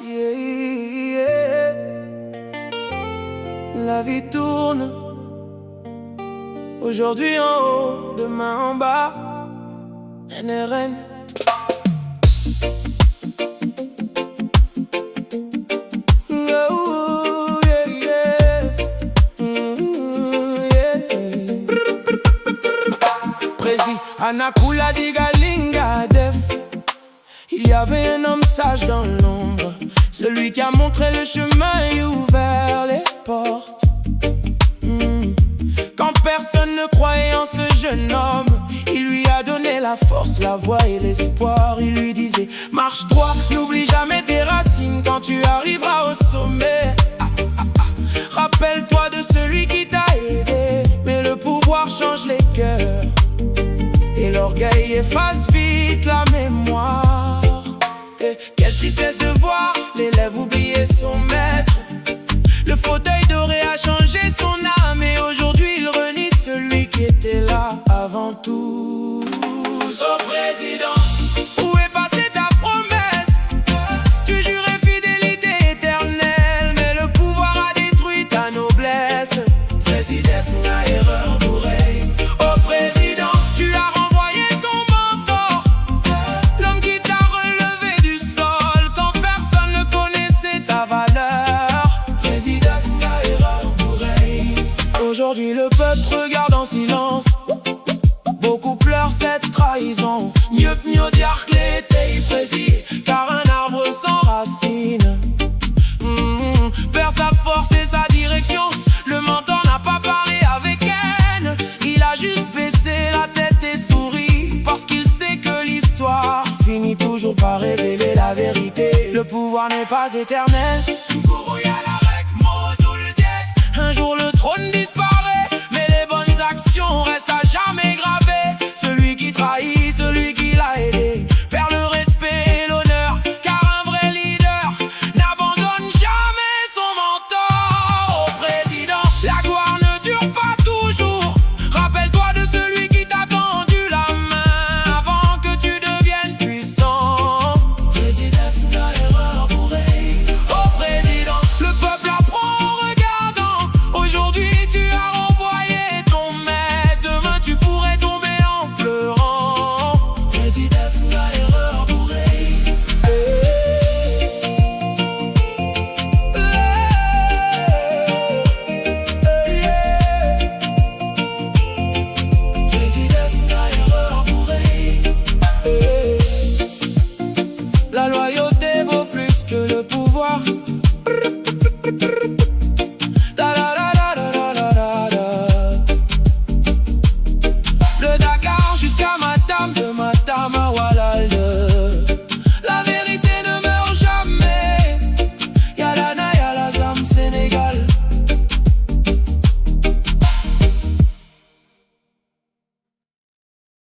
Yeah, yeah. La vie tourne, aujourd'hui en haut, demain en bas. NRN. Oh, yeah, yeah. Yeah. Prési, Anakula Digalinga Def. Il y avait un homme sage dans l'ombre, celui qui a montré le chemin et ouvert les portes. Quand personne ne croyait en ce jeune homme, il lui a donné la force, la voix et l'espoir. Il lui disait: marche droit, n'oublie jamais tes racines quand tu arriveras au sommet. Rappelle-toi de celui qui t'a aidé, mais le pouvoir change les cœurs et l'orgueil efface vite la mémoire. Et quelle tristesse de voir l'élève oublier son maître. Le fauteuil doré a changé son âme, et aujourd'hui il renie celui qui était là avant tous. Oh président, où est passée ta promesse? Tu jurais fidélité éternelle, mais le pouvoir a détruit ta noblesse. Président, la erreur bourrée. Oh président, tu as renvoyé ton mentor, l'homme qui t'a relevé du sol quand personne ne connaissait ta valeur. Président, la erreur bourrée. Aujourd'hui le peuple regarde en silence, beaucoup pleurent cette trahison. Mieux diarclé t'es précis, car un arbre sans racines perd sa force et sa direction. Le mentor n'a pas parlé avec haine, il a juste baissé la tête et souri, parce qu'il sait que l'histoire finit toujours par révéler la vérité. Le pouvoir n'est pas éternel. Un jour le trône disparaît, mais les bonnes actions restent à jamais gravées. Celui qui trahit, celui qui l'a aidé, perd le respect et l'honneur, car un vrai leader n'abandonne jamais son mentor. Oh président, la gloire ne dure pas toujours. Rappelle-toi de celui qui t'a tendu la main avant que tu deviennes puissant. Président, la erreur bourrée. Oh président, le peuple apprend en regardant. Aujourd'hui tu as renvoyé ton maître, demain tu pourrais tomber en pleurant. Président, la erreur bourrée. Président, la erreur bourrée. La loyauté vaut plus que le